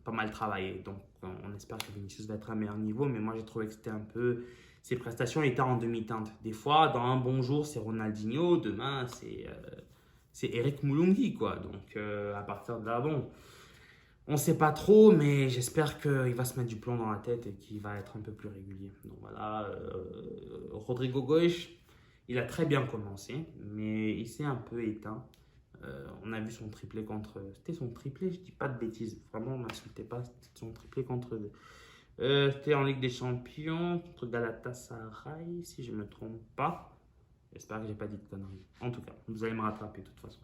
A: pas mal travailler. Donc, on espère que Vinicius va être à un meilleur niveau. Mais moi, j'ai trouvé que c'était un peu. Ses prestations étaient en demi-teinte. Des fois, dans un bon jour, c'est Ronaldinho. Demain, c'est Eric Moulungi, quoi. Donc, à partir de là, bon, on ne sait pas trop, mais j'espère qu'il va se mettre du plomb dans la tête et qu'il va être un peu plus régulier. Donc voilà, Rodrigo Goes, il a très bien commencé, mais il s'est un peu éteint. On a vu son triplé contre. C'était son triplé, je dis pas de bêtises. Vraiment, on m'insultez pas. C'était son triplé contre. C'était en Ligue des Champions contre Galatasaray, si je me trompe pas. J'espère que j'ai pas dit de conneries. En tout cas, vous allez me rattraper de toute façon.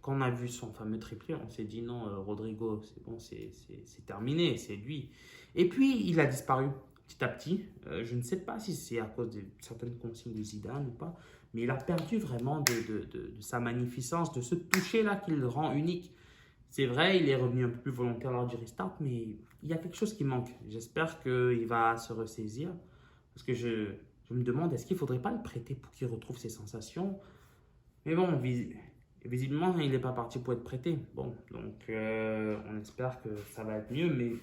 A: Quand on a vu son fameux triplé, on s'est dit non, Rodrigo, c'est bon, c'est terminé, c'est lui. Et puis, il a disparu petit à petit. Je ne sais pas si c'est à cause de certaines consignes de Zidane ou pas, mais il a perdu vraiment de sa magnificence, de ce toucher-là qui le rend unique. C'est vrai, il est revenu un peu plus volontaire lors du restart, mais il y a quelque chose qui manque. J'espère qu'il va se ressaisir, parce que je me demande, est-ce qu'il ne faudrait pas le prêter pour qu'il retrouve ses sensations? Mais bon, visiblement, il n'est pas parti pour être prêté. Bon, donc on espère que ça va être mieux. Mais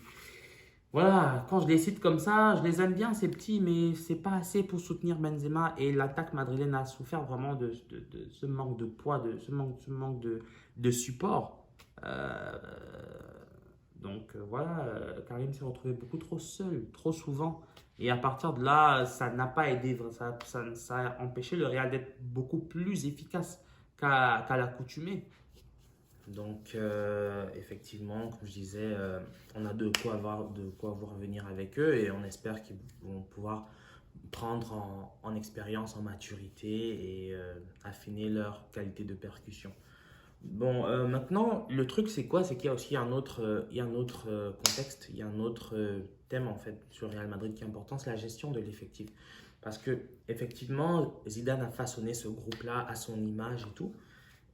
A: voilà, quand je les cite comme ça, je les aime bien, ces petits, mais c'est pas assez pour soutenir Benzema. Et l'attaque madrilène a souffert vraiment de ce manque de poids, de ce manque de support. Euh, donc voilà, Karim s'est retrouvé beaucoup trop seul, trop souvent. Et à partir de là, ça n'a pas aidé, ça a empêché le Real d'être beaucoup plus efficace qu'à l'accoutumée. Donc, effectivement, comme je disais, on a de quoi voir venir avec eux et on espère qu'ils vont pouvoir prendre en expérience, en maturité et affiner leur qualité de percussion. Bon, maintenant, le truc, c'est quoi? C'est qu'il y a aussi il y a un autre contexte, il y a un autre thème en fait sur Real Madrid qui est important, c'est la gestion de l'effectif. Parce que, effectivement, Zidane a façonné ce groupe-là à son image et tout.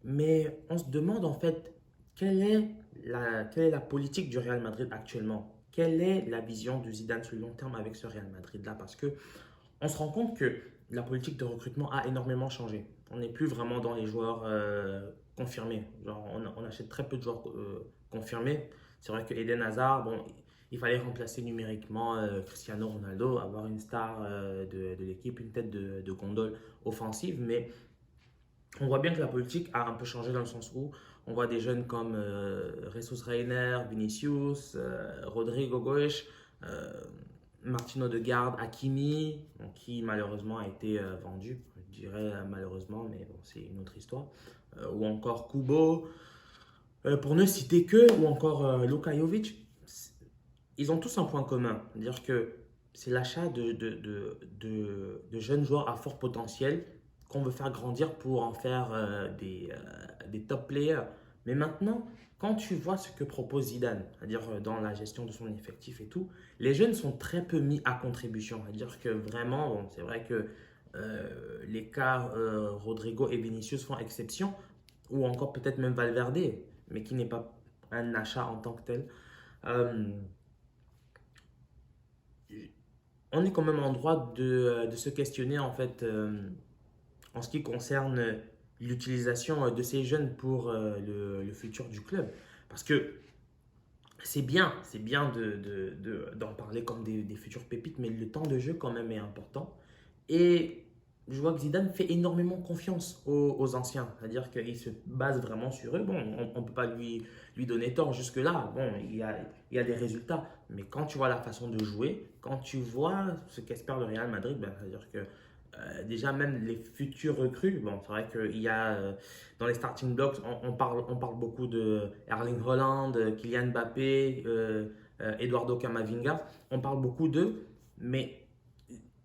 A: Mais on se demande en fait, quelle est la politique du Real Madrid actuellement? Quelle est la vision de Zidane sur le long terme avec ce Real Madrid-là? Parce que on se rend compte que la politique de recrutement a énormément changé. On n'est plus vraiment dans les joueurs confirmés. Genre, on achète très peu de joueurs confirmés. C'est vrai que Eden Hazard, bon, il fallait remplacer numériquement Cristiano Ronaldo, avoir une star de l'équipe, une tête de gondole offensive. Mais on voit bien que la politique a un peu changé dans le sens où on voit des jeunes comme Jesus Reiner, Vinicius, Rodrigo Goes, euh, Martino Odegaard, Hakimi, bon, qui malheureusement a été vendu, je dirais malheureusement, mais bon, c'est une autre histoire, ou encore Kubo, pour ne citer que, ou encore Luka Jovic, ils ont tous un point commun, c'est-à-dire que c'est l'achat de jeunes joueurs à fort potentiel qu'on veut faire grandir pour en faire des top players. Mais maintenant, quand tu vois ce que propose Zidane, c'est-à-dire dans la gestion de son effectif et tout, les jeunes sont très peu mis à contribution. C'est-à-dire que vraiment, bon, c'est vrai que les cas Rodrigo et Vinicius font exception, ou encore peut-être même Valverde, mais qui n'est pas un achat en tant que tel. Euh, on est quand même en droit de se questionner en fait en ce qui concerne l'utilisation de ces jeunes pour le futur du club. Parce que c'est bien d'en parler comme des futures pépites, mais le temps de jeu quand même est important. Et je vois que Zidane fait énormément confiance aux anciens, c'est-à-dire qu'il se base vraiment sur eux. Bon, on ne peut pas lui donner tort jusque-là. Bon, il y a des résultats, mais quand tu vois la façon de jouer, quand tu vois ce qu'espère le Real Madrid, ben, c'est-à-dire que déjà même les futurs recrues, bon, c'est vrai qu'il y a dans les starting blocks, on parle beaucoup de Erling Haaland, Kylian Mbappé, Eduardo Camavinga, on parle beaucoup d'eux, mais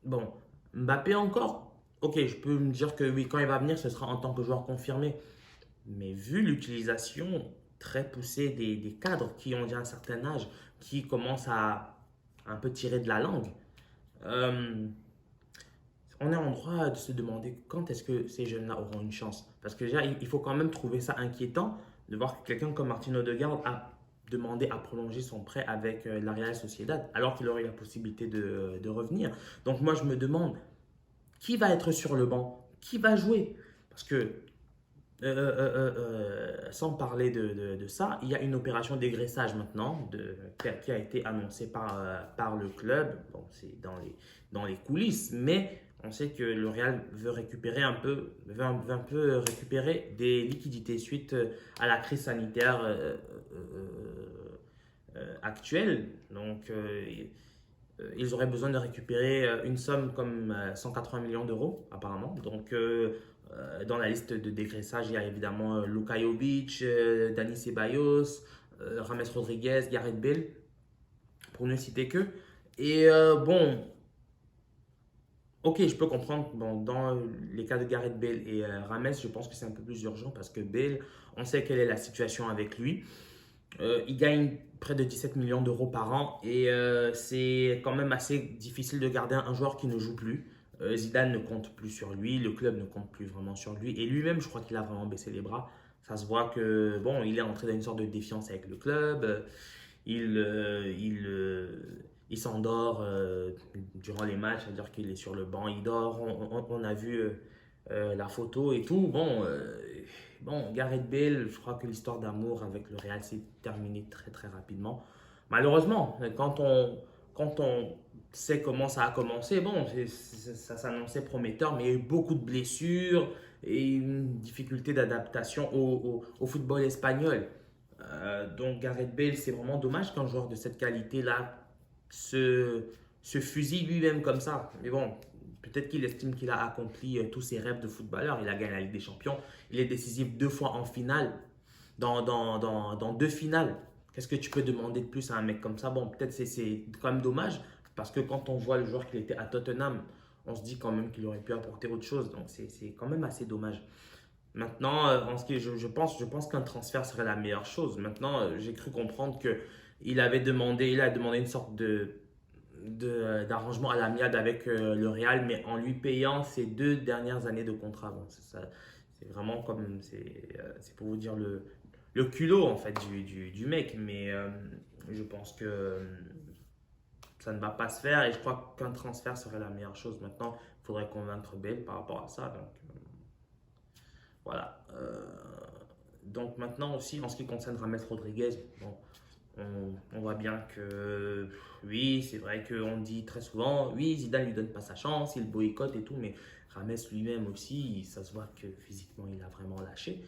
A: bon, Mbappé encore, ok, je peux me dire que oui, quand il va venir, ce sera en tant que joueur confirmé. Mais vu l'utilisation très poussée des cadres qui ont déjà un certain âge, qui commencent à un peu tirer de la langue, euh, on est en droit de se demander quand est-ce que ces jeunes-là auront une chance. Parce que déjà, il faut quand même trouver ça inquiétant de voir que quelqu'un comme Martino Odegaard a demandé à prolonger son prêt avec la Real Sociedad, alors qu'il aurait eu la possibilité de revenir. Donc moi, je me demande, qui va être sur le banc? Qui va jouer? Parce que, sans parler de ça, il y a une opération dégraissage maintenant qui a été annoncée par le club. Bon, c'est dans les coulisses, mais on sait que le Real veut récupérer veut un peu récupérer des liquidités suite à la crise sanitaire actuelle. Donc, ils auraient besoin de récupérer une somme comme 180 millions d'euros, apparemment. Donc, dans la liste de dégraissage, il y a évidemment Luka Jovic, Dani Ceballos, James Rodriguez, Gareth Bale, pour ne citer que. Et bon, ok, je peux comprendre. Bon, dans les cas de Gareth Bale et James, je pense que c'est un peu plus urgent parce que Bale, on sait quelle est la situation avec lui. Il gagne près de 17 millions d'euros par an et c'est quand même assez difficile de garder un joueur qui ne joue plus. Zidane ne compte plus sur lui, le club ne compte plus vraiment sur lui et lui-même, je crois qu'il a vraiment baissé les bras. Ça se voit que bon, il est entré dans une sorte de défiance avec le club. Il s'endort durant les matchs, c'est-à-dire qu'il est sur le banc, il dort. On a vu la photo et tout. Bon, Gareth Bale, je crois que l'histoire d'amour avec le Real s'est terminée très très rapidement. Malheureusement, quand on sait comment ça a commencé, bon, ça s'annonçait prometteur, mais il y a eu beaucoup de blessures et une difficulté d'adaptation au football espagnol. Donc Gareth Bale, c'est vraiment dommage qu'un joueur de cette qualité-là se, se fusille lui-même comme ça. Mais bon, peut-être qu'il estime qu'il a accompli tous ses rêves de footballeur. Il a gagné la Ligue des Champions. Il est décisif deux fois en finale, dans deux finales. Qu'est-ce que tu peux demander de plus à un mec comme ça? Bon, peut-être c'est quand même dommage parce que quand on voit le joueur qu'il était à Tottenham, on se dit quand même qu'il aurait pu apporter autre chose. Donc c'est quand même assez dommage. Maintenant, en ce qui, je pense qu'un transfert serait la meilleure chose. Maintenant, j'ai cru comprendre que il a demandé une sorte d'arrangement à l'amiable avec le Real, mais en lui payant ses deux dernières années de contrat. Bon, c'est vraiment comme, c'est pour vous dire le culot en fait du mec, mais je pense que ça ne va pas se faire et je crois qu'un transfert serait la meilleure chose. Maintenant, il faudrait convaincre Bale par rapport à ça. Donc, voilà. Donc maintenant aussi, en ce qui concerne James Rodriguez, bon, on voit bien que oui, c'est vrai qu'on dit très souvent, oui, Zidane lui donne pas sa chance, il boycotte et tout, mais James lui-même aussi, ça se voit que physiquement, il a vraiment lâché.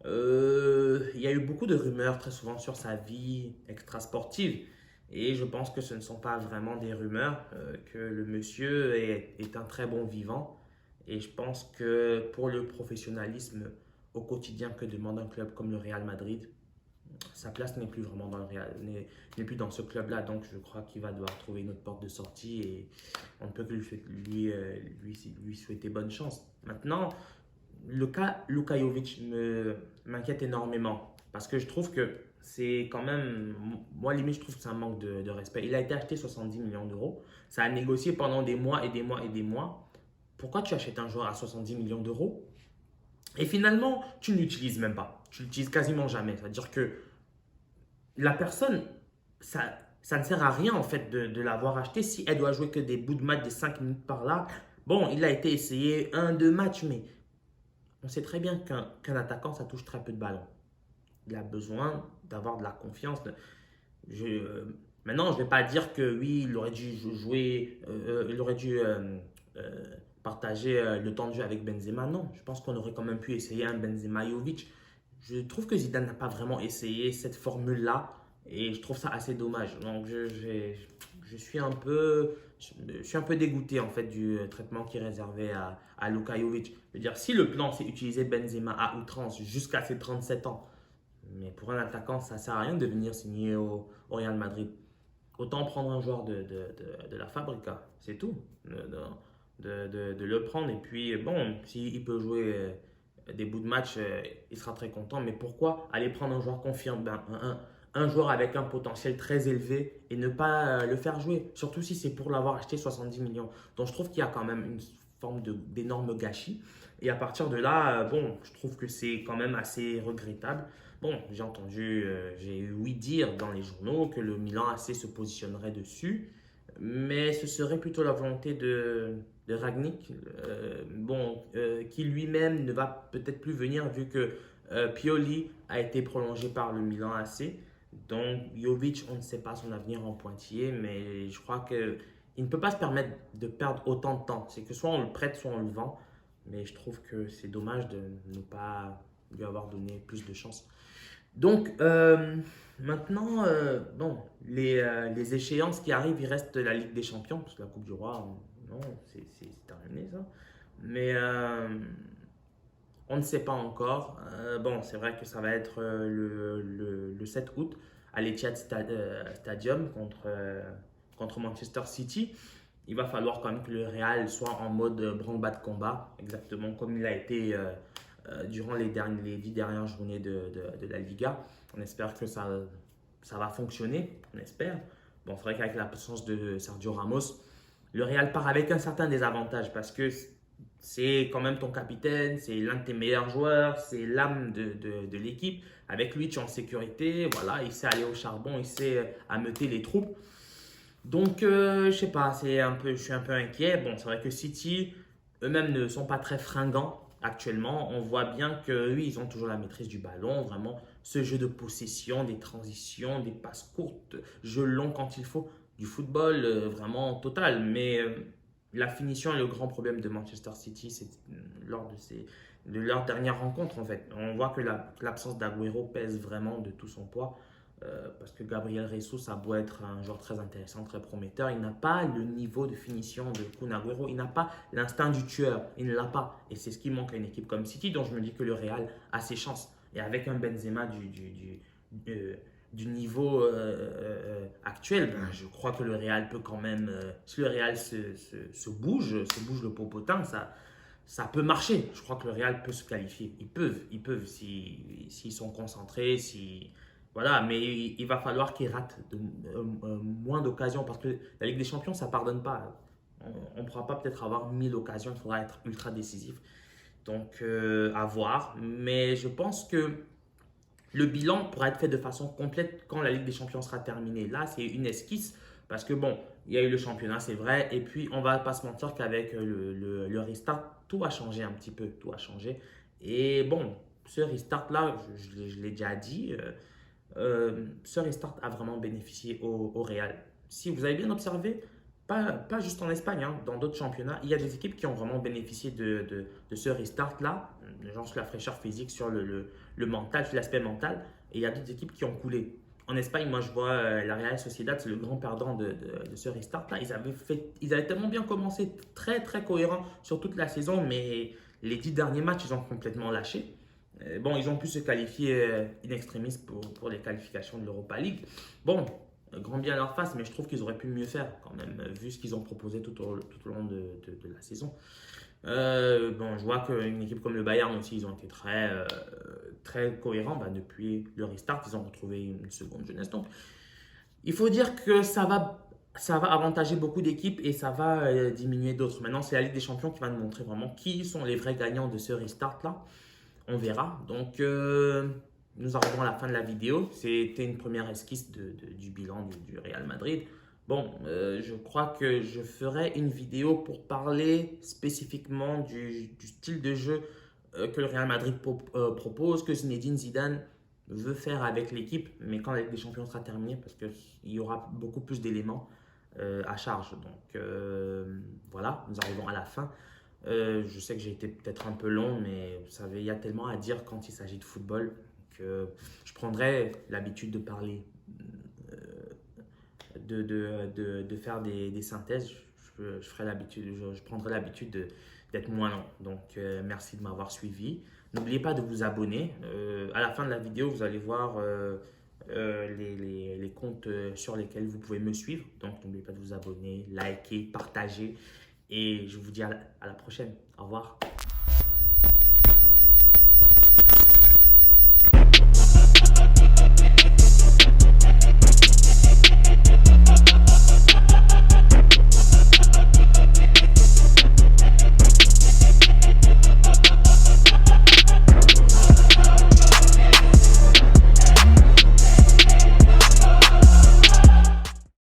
A: Il y a eu beaucoup de rumeurs très souvent sur sa vie extrasportive. Et je pense que ce ne sont pas vraiment des rumeurs, que le monsieur est un très bon vivant. Et je pense que pour le professionnalisme au quotidien que demande un club comme le Real Madrid, sa place n'est plus vraiment dans le Real, n'est plus dans ce club-là. Donc je crois qu'il va devoir trouver une autre porte de sortie et on ne peut que lui souhaiter bonne chance. Maintenant, le cas Luka Jovic m'inquiète énormément parce que je trouve que c'est quand même, moi limite je trouve que c'est un manque de respect. Il a été acheté 70 millions d'euros, ça a négocié pendant des mois et des mois et des mois. Pourquoi tu achètes un joueur à 70 millions d'euros et finalement tu ne l'utilises même pas, tu l'utilises quasiment jamais. C'est-à-dire que la personne, ça ne sert à rien en fait de l'avoir acheté si elle doit jouer que des bouts de match de 5 minutes par là. Bon, il a été essayé un, deux matchs, mais on sait très bien qu'un attaquant, ça touche très peu de ballons. il a besoin d'avoir de la confiance. Je, maintenant, je ne vais pas dire que oui, il aurait dû jouer, il aurait dû euh, partager le temps de jeu avec Benzema. Non, je pense qu'on aurait quand même pu essayer un Benzema-Jovic. Je trouve que Zidane n'a pas vraiment essayé cette formule-là et je trouve ça assez dommage. Donc, je suis un peu, je suis un peu dégoûté en fait du traitement qui est réservé à Luka Jovic. Je veux dire, si le plan c'est utiliser Benzema à outrance jusqu'à ses 37 ans, mais pour un attaquant, ça ne sert à rien de venir signer au Real Madrid. Autant prendre un joueur de la Fabrica, c'est tout. De le prendre. Et puis, bon, s'il peut jouer des bouts de match, il sera très content. Mais pourquoi aller prendre un joueur confirmé, un joueur avec un potentiel très élevé et ne pas le faire jouer? Surtout si c'est pour l'avoir acheté 70 millions. Donc, je trouve qu'il y a quand même une forme d'énorme gâchis. Et à partir de là, bon, je trouve que c'est quand même assez regrettable. Bon, j'ai eu oui dire dans les journaux que le Milan AC se positionnerait dessus, mais ce serait plutôt la volonté de Ragnick, qui lui-même ne va peut-être plus venir vu que Pioli a été prolongé par le Milan AC. Donc Jovic, on ne sait pas son avenir en pointillé, mais je crois qu'il ne peut pas se permettre de perdre autant de temps. C'est que soit on le prête, soit on le vend, mais je trouve que c'est dommage de ne pas lui avoir donné plus de chance. Donc, maintenant, bon, les échéances qui arrivent, il reste la Ligue des Champions, parce que la Coupe du Roi, non, c'est terminé ça. Mais on ne sait pas encore. Bon, c'est vrai que ça va être le 7 août à l'Etihad Stadium contre Manchester City. Il va falloir quand même que le Real soit en mode branle-bas de combat, exactement comme il a été durant les 10 dernières journées de la Liga. On espère que ça va fonctionner, on espère. Bon, c'est vrai qu'avec l'absence de Sergio Ramos, le Real part avec un certain désavantage parce que c'est quand même ton capitaine, c'est l'un de tes meilleurs joueurs, c'est l'âme de l'équipe. Avec lui, tu es en sécurité, voilà, il sait aller au charbon, il sait ameuter les troupes. Donc, je sais pas, je suis un peu inquiet. Bon, c'est vrai que City, eux-mêmes ne sont pas très fringants actuellement. On voit bien que oui, ils ont toujours la maîtrise du ballon, vraiment ce jeu de possession, des transitions, des passes courtes, jeu long quand il faut, du football vraiment total. Mais la finition est le grand problème de Manchester City, c'est lors de leur dernière rencontre en fait. On voit que l'absence d'Aguero pèse vraiment de tout son poids. Parce que Gabriel Jesus a beau être un joueur très intéressant, très prometteur, il n'a pas le niveau de finition de Kun Agüero, il n'a pas l'instinct du tueur, il ne l'a pas. Et c'est ce qui manque à une équipe comme City, dont je me dis que le Real a ses chances. Et avec un Benzema du niveau actuel, ben, je crois que le Real peut quand même, si le Real se bouge le popotin, ça peut marcher. Je crois que le Real peut se qualifier. Ils peuvent s'ils sont concentrés, si, voilà, mais il va falloir qu'ils ratent moins d'occasions parce que la Ligue des Champions, ça ne pardonne pas. On ne pourra pas peut-être avoir 1000 occasions, il faudra être ultra décisif. Donc, à voir. Mais je pense que le bilan pourra être fait de façon complète quand la Ligue des Champions sera terminée. Là, c'est une esquisse parce que bon, il y a eu le championnat, c'est vrai. Et puis, on ne va pas se mentir qu'avec le restart, tout a changé un petit peu. Tout a changé. Et bon, ce restart-là, je l'ai déjà dit, ce restart a vraiment bénéficié au Real. Si vous avez bien observé, pas juste en Espagne, hein, dans d'autres championnats, il y a des équipes qui ont vraiment bénéficié de ce restart-là, genre sur la fraîcheur physique, sur le mental, sur l'aspect mental, et il y a d'autres équipes qui ont coulé. En Espagne, moi je vois la Real Sociedad, c'est le grand perdant de ce restart-là. Ils avaient tellement bien commencé, très très cohérent sur toute la saison, mais les 10 derniers matchs, ils ont complètement lâché. Bon, ils ont pu se qualifier in extremis pour les qualifications de l'Europa League. Bon, grand bien à leur face, mais je trouve qu'ils auraient pu mieux faire quand même, vu ce qu'ils ont proposé tout au long de la saison. Bon, je vois qu'une équipe comme le Bayern aussi, ils ont été très cohérents. Bah, depuis le restart, ils ont retrouvé une seconde jeunesse. Donc, il faut dire que ça va avantager beaucoup d'équipes et ça va diminuer d'autres. Maintenant, c'est la Ligue des Champions qui va nous montrer vraiment qui sont les vrais gagnants de ce restart-là. On verra. Donc, nous arrivons à la fin de la vidéo. C'était une première esquisse du bilan du Real Madrid. Bon, je crois que je ferai une vidéo pour parler spécifiquement du style de jeu que le Real Madrid propose, que Zinedine Zidane veux faire avec l'équipe, mais quand la Ligue des Champions sera terminée, parce qu'il y aura beaucoup plus d'éléments à charge. Donc voilà, nous arrivons à la fin. Je sais que j'ai été peut-être un peu long, mais vous savez, il y a tellement à dire quand il s'agit de football que je prendrai l'habitude de parler, de faire des synthèses. Je ferai l'habitude, je prendrai l'habitude d'être moins long. Donc, merci de m'avoir suivi. N'oubliez pas de vous abonner. À la fin de la vidéo, vous allez voir les comptes sur lesquels vous pouvez me suivre. Donc, n'oubliez pas de vous abonner, liker, partager. Et je vous dis à la prochaine. Au revoir.